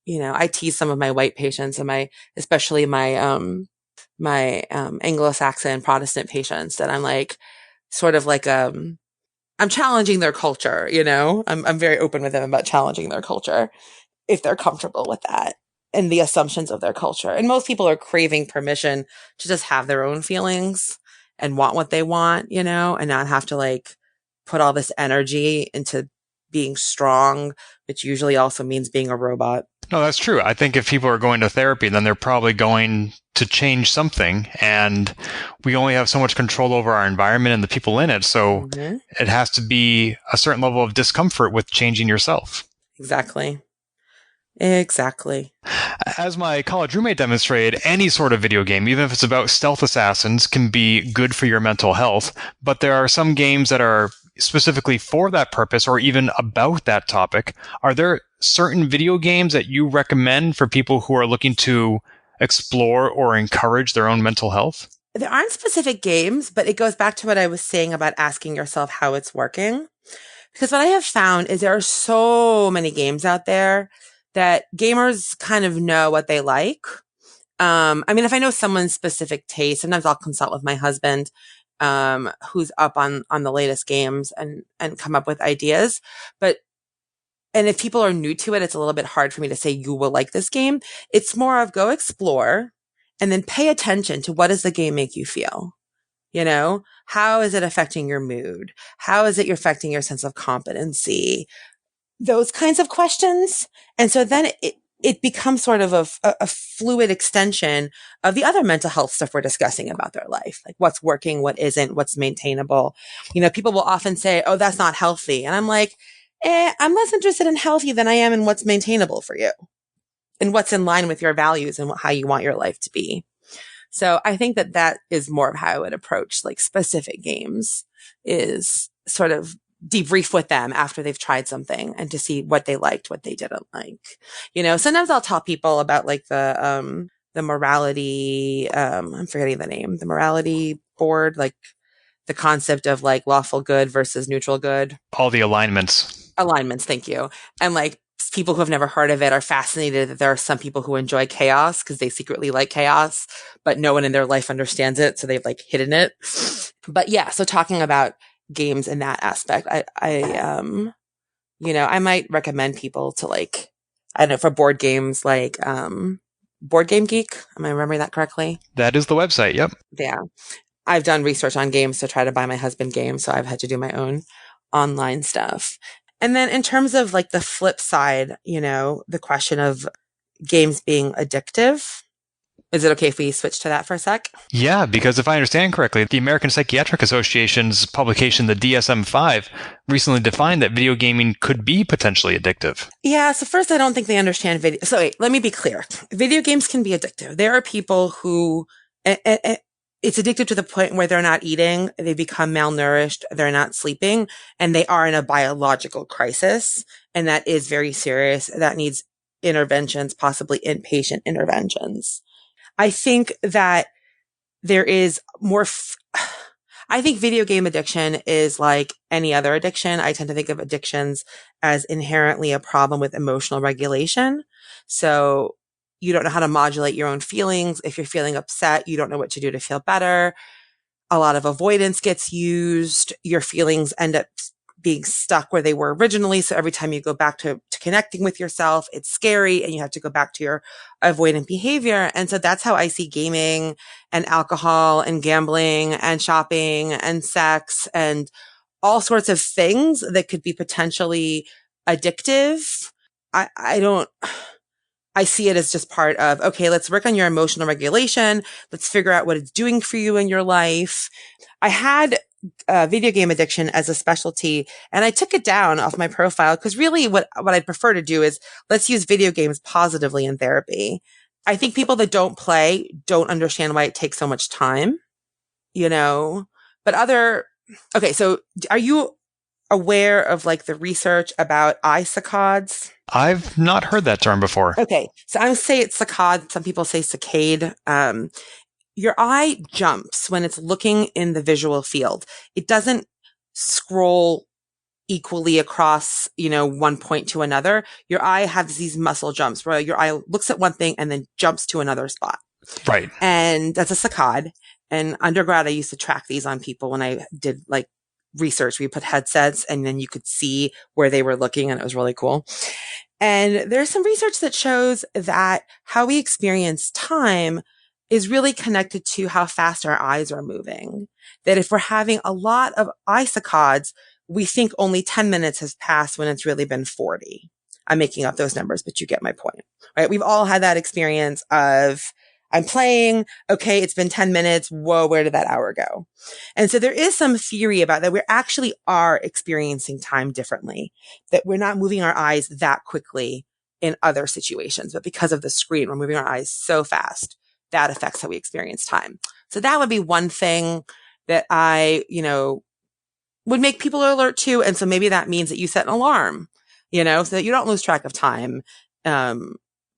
[SPEAKER 3] I tease some of my white patients and especially my Anglo-Saxon Protestant patients that I'm like, sort of like, I'm challenging their culture, I'm very open with them about challenging their culture if they're comfortable with that and the assumptions of their culture. And most people are craving permission to just have their own feelings and want what they want, and not have to like put all this energy into being strong, which usually also means being a robot.
[SPEAKER 2] No, that's true. I think if people are going to therapy, then they're probably going to change something. And we only have so much control over our environment and the people in it. So it has to be a certain level of discomfort with changing yourself.
[SPEAKER 3] Exactly.
[SPEAKER 2] As my college roommate demonstrated, any sort of video game, even if it's about stealth assassins, can be good for your mental health. But there are some games that are specifically for that purpose or even about that topic. Are there certain video games that you recommend for people who are looking to explore or encourage their own mental health?
[SPEAKER 3] There aren't specific games, but it goes back to what I was saying about asking yourself how it's working. Because what I have found is there are so many games out there that gamers kind of know what they like. If I know someone's specific taste, sometimes I'll consult with my husband, who's up on the latest games and come up with ideas. And if people are new to it, it's a little bit hard for me to say, you will like this game. It's more of go explore and then pay attention to what does the game make you feel? How is it affecting your mood? How is it affecting your sense of competency? Those kinds of questions. And so then it becomes sort of a fluid extension of the other mental health stuff we're discussing about their life, like what's working, what isn't, what's maintainable. People will often say, oh, that's not healthy. And I'm like, I'm less interested in healthy than I am in what's maintainable for you and what's in line with your values and how you want your life to be. So I think that is more of how I would approach like specific games, is sort of debrief with them after they've tried something and to see what they liked, what they didn't like. Sometimes I'll tell people about like the morality, I'm forgetting the name, the morality board, like the concept of like lawful good versus neutral good.
[SPEAKER 2] All the alignments.
[SPEAKER 3] Thank you. And like people who have never heard of it are fascinated that there are some people who enjoy chaos because they secretly like chaos, but no one in their life understands it. So they've like hidden it. But yeah, so talking about games in that aspect, I might recommend people to like, I don't know, for board games, like, Board Game Geek. Am I remembering that correctly?
[SPEAKER 2] That is the website. Yep.
[SPEAKER 3] Yeah. I've done research on games to try to buy my husband games. So I've had to do my own online stuff. And then in terms of like the flip side, the question of games being addictive. Is it okay if we switch to that for a sec?
[SPEAKER 2] Yeah, because if I understand correctly, the American Psychiatric Association's publication, the DSM-5, recently defined that video gaming could be potentially addictive.
[SPEAKER 3] Yeah, so first, I don't think they understand video. So wait, let me be clear. Video games can be addictive. There are people who it's addictive to the point where they're not eating, they become malnourished, they're not sleeping, and they are in a biological crisis. And that is very serious. That needs interventions, possibly inpatient interventions. I think that there is more, I think video game addiction is like any other addiction. I tend to think of addictions as inherently a problem with emotional regulation. So you don't know how to modulate your own feelings. If you're feeling upset, you don't know what to do to feel better. A lot of avoidance gets used. Your feelings end up being stuck where they were originally. So every time you go back to connecting with yourself, it's scary and you have to go back to your avoidant behavior. And so that's how I see gaming and alcohol and gambling and shopping and sex and all sorts of things that could be potentially addictive. I see it as just part of, okay, let's work on your emotional regulation. Let's figure out what it's doing for you in your life. I had video game addiction as a specialty, and I took it down off my profile because really what I'd prefer to do is let's use video games positively in therapy. I think people that don't play don't understand why it takes so much time, but okay, so are you aware of like the research about eye saccades?
[SPEAKER 2] I've not heard that term before.
[SPEAKER 3] Okay. So I would say it's saccade. Some people say saccade. Your eye jumps when it's looking in the visual field. It doesn't scroll equally across, one point to another. Your eye has these muscle jumps where your eye looks at one thing and then jumps to another spot.
[SPEAKER 2] Right.
[SPEAKER 3] And that's a saccade. And undergrad, I used to track these on people when I did like research. We put headsets and then you could see where they were looking and it was really cool. And there's some research that shows that how we experience time is really connected to how fast our eyes are moving. That if we're having a lot of eye saccades, we think only 10 minutes has passed when it's really been 40. I'm making up those numbers, but you get my point, right? We've all had that experience of I'm playing. Okay. It's been 10 minutes. Whoa. Where did that hour go? And so there is some theory about that. We actually are experiencing time differently, that we're not moving our eyes that quickly in other situations, but because of the screen, we're moving our eyes so fast that affects how we experience time. So that would be one thing that I, would make people alert to. And so maybe that means that you set an alarm, so that you don't lose track of time,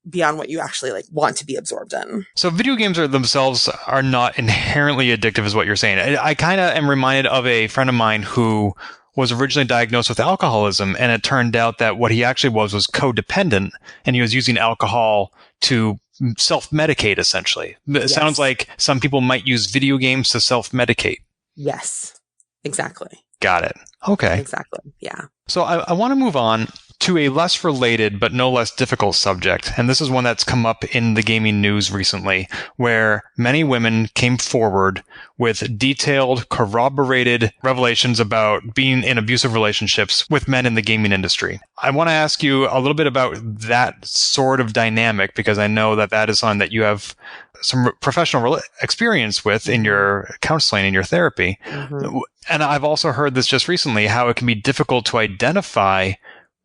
[SPEAKER 3] beyond what you actually want to be absorbed in.
[SPEAKER 2] So video games themselves are not inherently addictive is what you're saying. I kind of am reminded of a friend of mine who was originally diagnosed with alcoholism, and it turned out that what he actually was codependent, and he was using alcohol to self-medicate, essentially. It sounds like some people might use video games to self-medicate.
[SPEAKER 3] Yes, exactly.
[SPEAKER 2] Got it. Okay.
[SPEAKER 3] Exactly. Yeah.
[SPEAKER 2] So I want to move on to a less related but no less difficult subject. And this is one that's come up in the gaming news recently, where many women came forward with detailed, corroborated revelations about being in abusive relationships with men in the gaming industry. I want to ask you a little bit about that sort of dynamic, because I know that is something that you have some professional experience with in your counseling and your therapy. Mm-hmm. And I've also heard this just recently, how it can be difficult to identify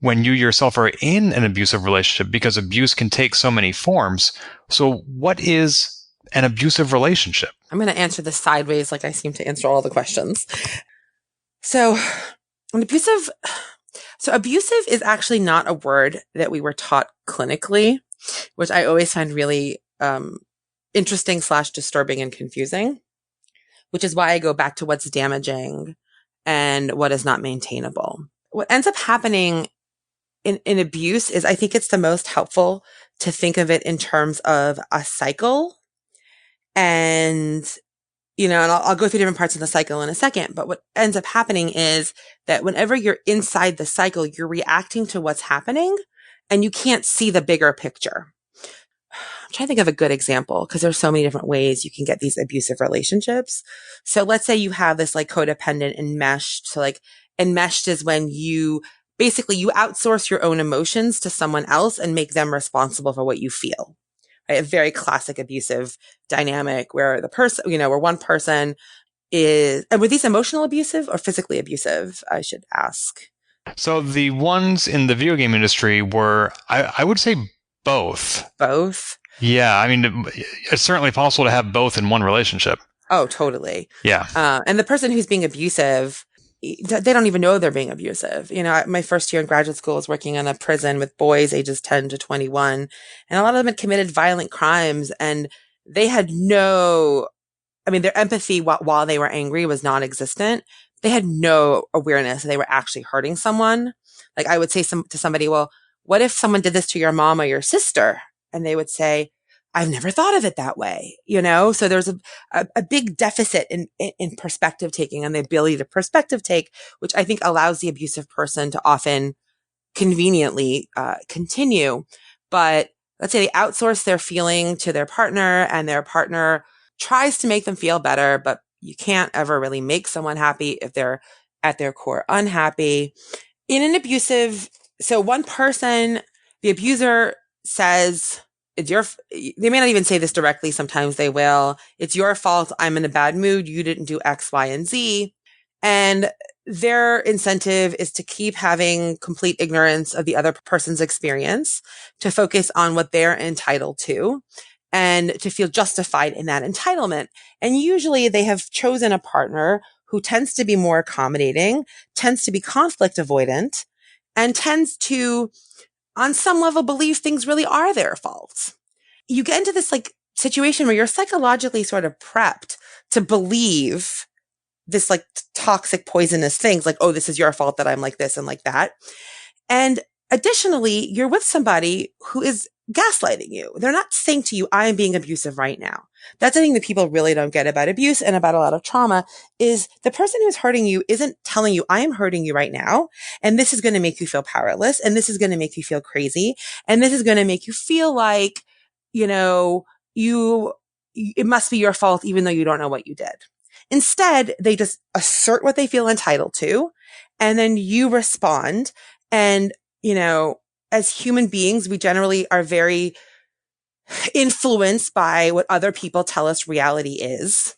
[SPEAKER 2] when you yourself are in an abusive relationship, because abuse can take so many forms. So what is an abusive relationship?
[SPEAKER 3] I'm going to answer this sideways, like I seem to answer all the questions. So abusive is actually not a word that we were taught clinically, which I always find really interesting / disturbing and confusing, which is why I go back to what's damaging and what is not maintainable. What ends up happening in abuse is, I think it's the most helpful to think of it in terms of a cycle. And, and I'll go through different parts of the cycle in a second, but what ends up happening is that whenever you're inside the cycle, you're reacting to what's happening and you can't see the bigger picture. I'm trying to think of a good example, because there's so many different ways you can get these abusive relationships. So let's say you have this codependent enmeshed. So enmeshed is when you outsource your own emotions to someone else and make them responsible for what you feel. Right? A very classic abusive dynamic where the person, where one person is, and were these emotional abusive or physically abusive? I should ask.
[SPEAKER 2] So the ones in the video game industry were, I would say both.
[SPEAKER 3] Both?
[SPEAKER 2] Yeah. I mean, it's certainly possible to have both in one relationship.
[SPEAKER 3] Oh, totally.
[SPEAKER 2] Yeah.
[SPEAKER 3] And the person who's being abusive, they don't even know they're being abusive. My first year in graduate school was working in a prison with boys ages 10 to 21. And a lot of them had committed violent crimes, and they had their empathy while they were angry was non-existent. They had no awareness that they were actually hurting someone. Like I would say to somebody, well, what if someone did this to your mom or your sister? And they would say, I've never thought of it that way, So there's a big deficit in perspective taking and the ability to perspective take, which I think allows the abusive person to often conveniently continue. But let's say they outsource their feeling to their partner and their partner tries to make them feel better, but you can't ever really make someone happy if they're at their core unhappy. In an abusive, so one person, the abuser says, they may not even say this directly. Sometimes they will. It's your fault. I'm in a bad mood. You didn't do X, Y, and Z. And their incentive is to keep having complete ignorance of the other person's experience, to focus on what they're entitled to, and to feel justified in that entitlement. And usually they have chosen a partner who tends to be more accommodating, tends to be conflict avoidant, and tends to, on some level, believe things really are their fault. You get into this situation where you're psychologically sort of prepped to believe this toxic, poisonous things oh, this is your fault that I'm like this and like that. And additionally, you're with somebody who is gaslighting you. They're not saying to you, I am being abusive right now. That's the thing that people really don't get about abuse and about a lot of trauma is the person who's hurting you isn't telling you, I am hurting you right now. And this is going to make you feel powerless. And this is going to make you feel crazy. And this is going to make you feel like, it must be your fault, even though you don't know what you did. Instead, they just assert what they feel entitled to. And then you respond. And, as human beings, we generally are very influenced by what other people tell us reality is.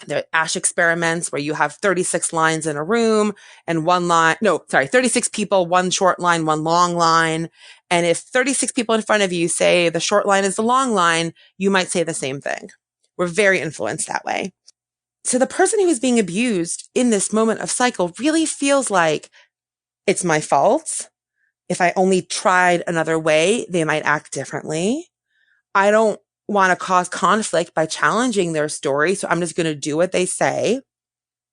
[SPEAKER 3] There are Ash experiments where you have 36 lines in a room and 36 people, one short line, one long line. And if 36 people in front of you say the short line is the long line, you might say the same thing. We're very influenced that way. So the person who is being abused in this moment of cycle really feels like it's my fault. If I only tried another way, they might act differently. I don't want to cause conflict by challenging their story, so I'm just going to do what they say.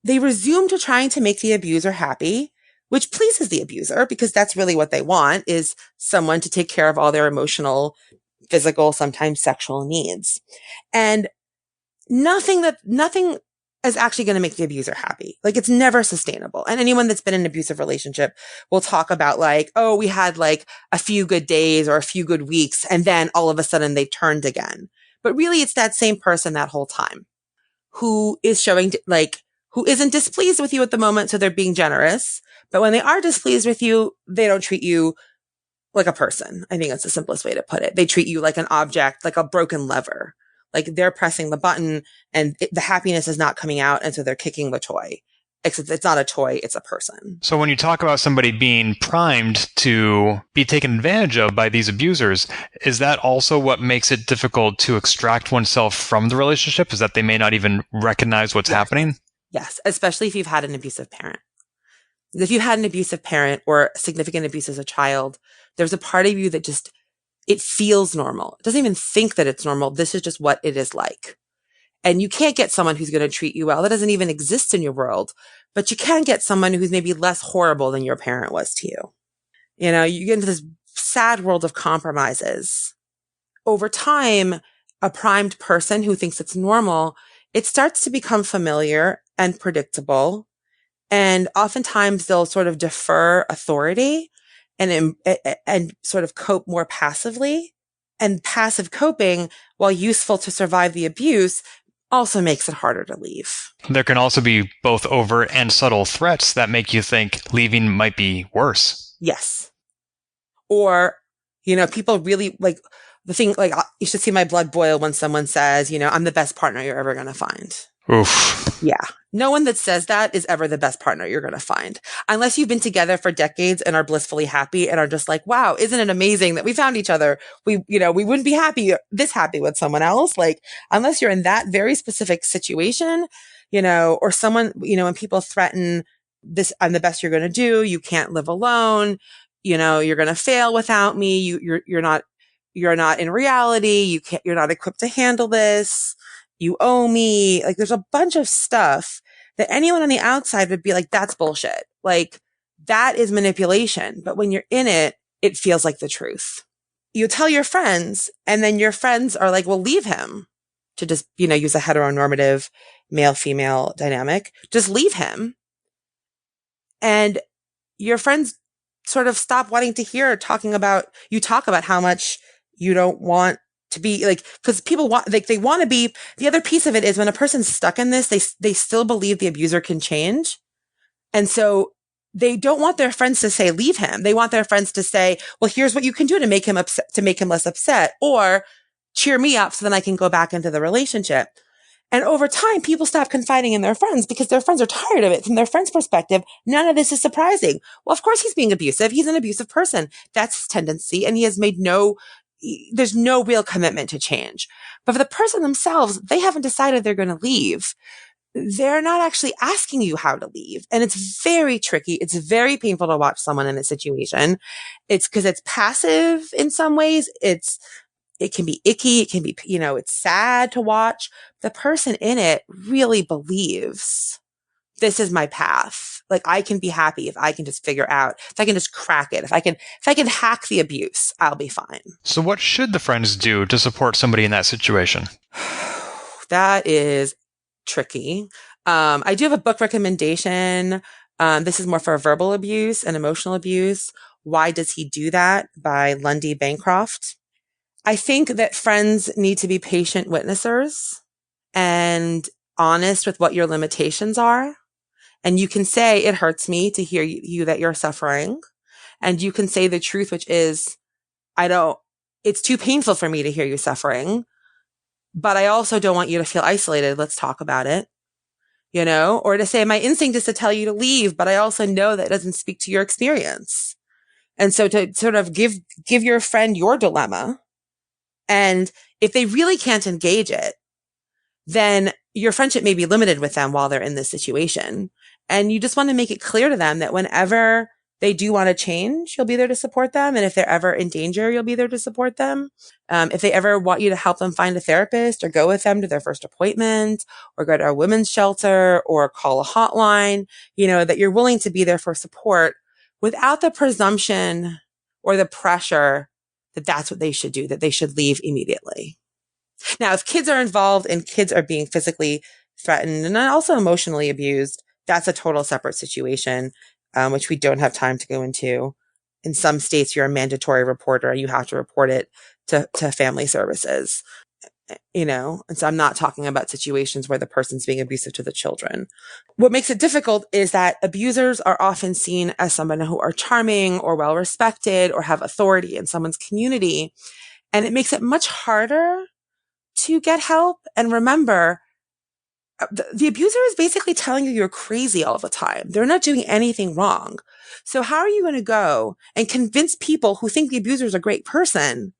[SPEAKER 3] They resume to trying to make the abuser happy, which pleases the abuser because that's really what they want, is someone to take care of all their emotional, physical, sometimes sexual needs. And nothing is actually going to make the abuser happy. It's never sustainable. And anyone that's been in an abusive relationship will talk about oh, we had a few good days or a few good weeks. And then all of a sudden they turned again. But really it's that same person that whole time who is showing who isn't displeased with you at the moment. So they're being generous. But when they are displeased with you, they don't treat you like a person. I think that's the simplest way to put it. They treat you like an object, like a broken lever. They're pressing the button and the happiness is not coming out. And so they're kicking the toy, except it's not a toy. It's a person.
[SPEAKER 2] So when you talk about somebody being primed to be taken advantage of by these abusers, is that also what makes it difficult to extract oneself from the relationship? Is that they may not even recognize what's happening?
[SPEAKER 3] Yes. Especially if you've had an abusive parent. If you had an abusive parent or significant abuse as a child, there's a part of you that just, it feels normal. It doesn't even think that it's normal. This is just what it is like. And you can't get someone who's going to treat you well. That doesn't even exist in your world. But you can get someone who's maybe less horrible than your parent was to you. You get into this sad world of compromises. Over time, a primed person who thinks it's normal, it starts to become familiar and predictable. And oftentimes they'll sort of defer authority and sort of cope more passively. And passive coping, while useful to survive the abuse, also makes it harder to leave.
[SPEAKER 2] There can also be both overt and subtle threats that make you think leaving might be worse.
[SPEAKER 3] Yes. Or, people really the thing, you should see my blood boil when someone says, I'm the best partner you're ever going to find.
[SPEAKER 2] Oof.
[SPEAKER 3] Yeah. No one that says that is ever the best partner you're going to find. Unless you've been together for decades and are blissfully happy and are just wow, isn't it amazing that we found each other? We wouldn't be this happy with someone else. Unless you're in that very specific situation, or someone, when people threaten this, I'm the best you're going to do. You can't live alone. You're going to fail without me. You're not in reality. You're not equipped to handle this. You owe me. There's a bunch of stuff that anyone on the outside would be that's bullshit. That is manipulation. But when you're in it, it feels like the truth. you tell your friends, and then your friends are like, well, leave him, to just, use a heteronormative male-female dynamic. Just leave him. And your friends sort of stop wanting to hear talk about how much you don't want to be like, because people want, like, they want to be. The other piece of it is when a person's stuck in this, they still believe the abuser can change. And so they don't want their friends to say, leave him. They want their friends to say, well, here's what you can do to make him upset, to make him less upset, or cheer me up so then I can go back into the relationship. And over time, people stop confiding in their friends because their friends are tired of it. From their friend's perspective, none of this is surprising. Well, of course he's being abusive. He's an abusive person. That's his tendency. And he has made there's no real commitment to change. But for the person themselves, they haven't decided they're going to leave. They're not actually asking you how to leave. And it's very tricky. It's very painful to watch someone in a situation. It's because it's passive in some ways. It can be icky. It can be, it's sad to watch. The person in it really believes this is my path. Like, I can be happy if I can just figure out, if I can just crack it, if I can hack the abuse, I'll be fine.
[SPEAKER 2] So what should the friends do to support somebody in that situation?
[SPEAKER 3] That is tricky. I do have a book recommendation. This is more for verbal abuse and emotional abuse. Why Does He Do That? By Lundy Bancroft. I think that friends need to be patient witnessers and honest with what your limitations are. And you can say, it hurts me to hear you that you're suffering. And you can say the truth, which is, it's too painful for me to hear you suffering, but I also don't want you to feel isolated. Let's talk about it, or to say, my instinct is to tell you to leave, but I also know that it doesn't speak to your experience. And so to sort of give your friend your dilemma. And if they really can't engage it, then your friendship may be limited with them while they're in this situation. And you just want to make it clear to them that whenever they do want to change, you'll be there to support them. And if they're ever in danger, you'll be there to support them. If they ever want you to help them find a therapist or go with them to their first appointment or go to a women's shelter or call a hotline, that you're willing to be there for support without the presumption or the pressure that that's what they should do, that they should leave immediately. Now, if kids are involved and kids are being physically threatened and also emotionally abused, that's a total separate situation, which we don't have time to go into. In some states, you're a mandatory reporter and you have to report it to family services, and so I'm not talking about situations where the person's being abusive to the children. What makes it difficult is that abusers are often seen as someone who are charming or well-respected or have authority in someone's community. And it makes it much harder to get help. And remember, the abuser is basically telling you you're crazy all the time. They're not doing anything wrong. So how are you going to go and convince people who think the abuser is a great person?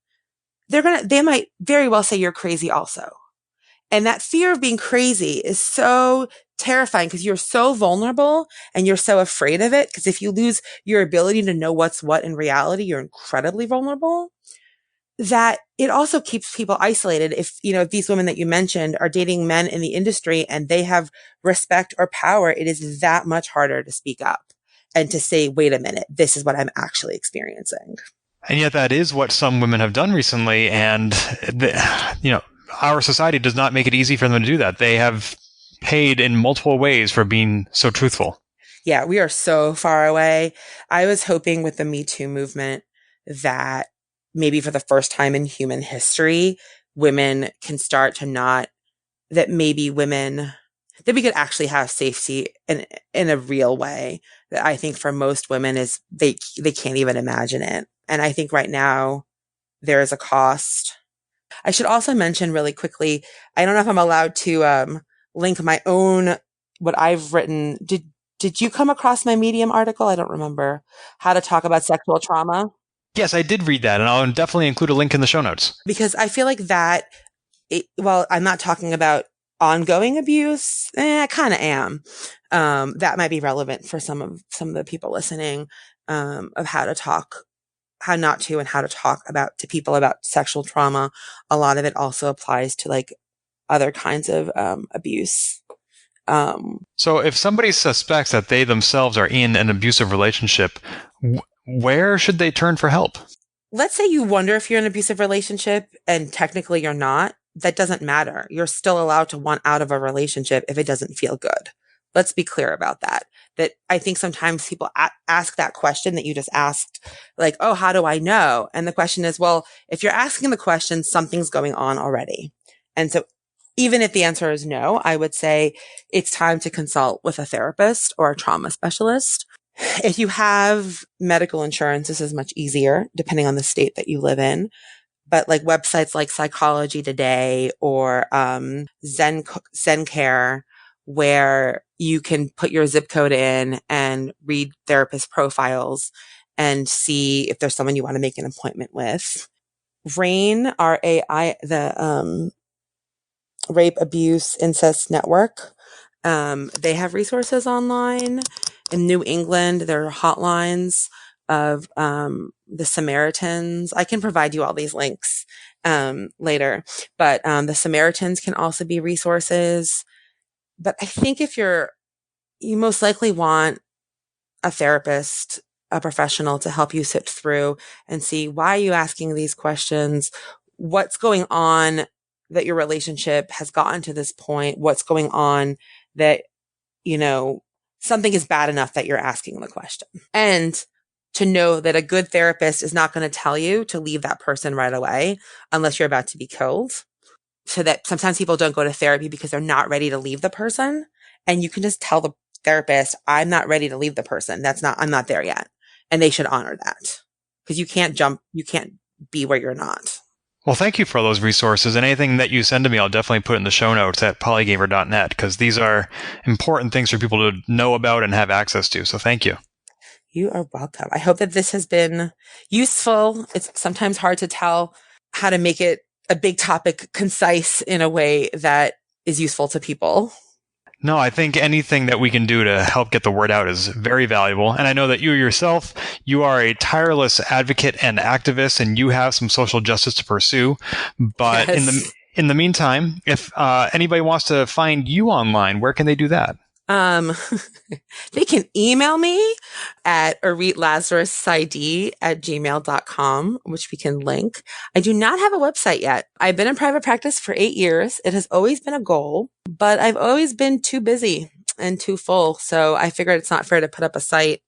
[SPEAKER 3] They might very well say you're crazy also. And that fear of being crazy is so terrifying because you're so vulnerable and you're so afraid of it. Because if you lose your ability to know what's what in reality, you're incredibly vulnerable. That it also keeps people isolated. If these women that you mentioned are dating men in the industry and they have respect or power, it is that much harder to speak up and to say, wait a minute, this is what I'm actually experiencing.
[SPEAKER 2] And yet that is what some women have done recently. And, our society does not make it easy for them to do that. They have paid in multiple ways for being so truthful.
[SPEAKER 3] Yeah, we are so far away. I was hoping with the Me Too movement that maybe for the first time in human history, women can start to that we could actually have safety in a real way. That I think for most women is they can't even imagine it. And I think right now there is a cost. I should also mention really quickly, I don't know if I'm allowed to link my own, what I've written. Did you come across my Medium article? I don't remember. How to Talk About Sexual Trauma.
[SPEAKER 2] Yes, I did read that, and I'll definitely include a link in the show notes. Because
[SPEAKER 3] I feel like that, while I'm not talking about ongoing abuse, I kind of am. That might be relevant for some of the people listening, of how not to and how to talk to people about sexual trauma. A lot of it also applies to like other kinds of abuse.
[SPEAKER 2] So if somebody suspects that they themselves are in an abusive relationship, where should they turn for help?
[SPEAKER 3] let's say you wonder if you're in an abusive relationship and technically you're not. That doesn't matter. You're still allowed to want out of a relationship if it doesn't feel good. Let's be clear about that. That I think sometimes people ask that question that you just asked, like, oh, how do I know? And the question is, well, if you're asking the question, something's going on already. And so even if the answer is no, I would say it's time to consult with a therapist or a trauma specialist. If you have medical insurance, this is much easier depending on the state that you live in. But like websites like Psychology Today or ZenCare, where you can put your zip code in and read therapist profiles and see if there's someone you want to make an appointment with. RAIN, R-A-I, the Rape, Abuse, Incest Network. They have resources online. In New England, there are hotlines of the Samaritans. I can provide you all these links later, but the Samaritans can also be resources. But I think if you most likely want a therapist, a professional to help you sit through and see, why are you asking these questions? What's going on that your relationship has gotten to this point? What's going on that, something is bad enough that you're asking the question? And to know that a good therapist is not going to tell you to leave that person right away unless you're about to be killed. So that sometimes people don't go to therapy because they're not ready to leave the person. And you can just tell the therapist, I'm not ready to leave the person. I'm not there yet. And they should honor that, because you can't be where you're not.
[SPEAKER 2] Well, thank you for those resources, and anything that you send to me, I'll definitely put in the show notes at polygamer.net, because these are important things for people to know about and have access to. So thank you.
[SPEAKER 3] You are welcome. I hope that this has been useful. It's sometimes hard to tell how to make it a big topic concise in a way that is useful to people.
[SPEAKER 2] No, I think anything that we can do to help get the word out is very valuable. And I know that you yourself, you are a tireless advocate and activist, and you have some social justice to pursue. But
[SPEAKER 3] yes.
[SPEAKER 2] in the meantime, if anybody wants to find you online, where can they do that?
[SPEAKER 3] They can email me at auritlazerusid@gmail.com, which we can link. I do not have a website yet. I've been in private practice for 8 years. It has always been a goal, but I've always been too busy and too full. So I figured it's not fair to put up a site,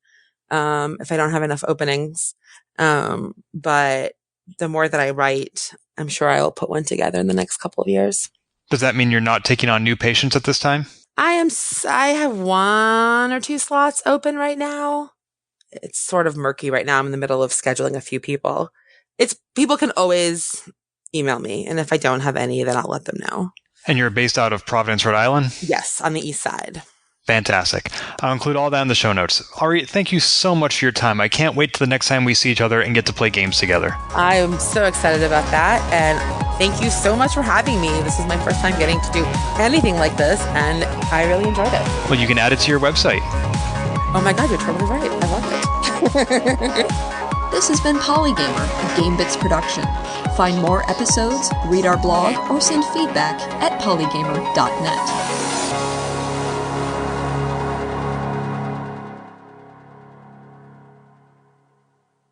[SPEAKER 3] if I don't have enough openings. But the more that I write, I'm sure I will put one together in the next couple of years.
[SPEAKER 2] Does that mean you're not taking on new patients at this time?
[SPEAKER 3] I have 1 or 2 slots open right now. It's sort of murky right now. I'm in the middle of scheduling a few people. People can always email me, and if I don't have any, then I'll let them know.
[SPEAKER 2] And you're based out of Providence, Rhode Island?
[SPEAKER 3] Yes, on the east side.
[SPEAKER 2] Fantastic. I'll include all that in the show notes. Aurit, thank you so much for your time. I can't wait till the next time we see each other and get to play games together.
[SPEAKER 3] I am so excited about that, and thank you so much for having me. This is my first time getting to do anything like this, and I really enjoyed it.
[SPEAKER 2] Well, you can add it to your website.
[SPEAKER 3] Oh my God, you're totally right. I love it.
[SPEAKER 1] This has been Polygamer, a Gamebits production. Find more episodes, read our blog, or send feedback at polygamer.net.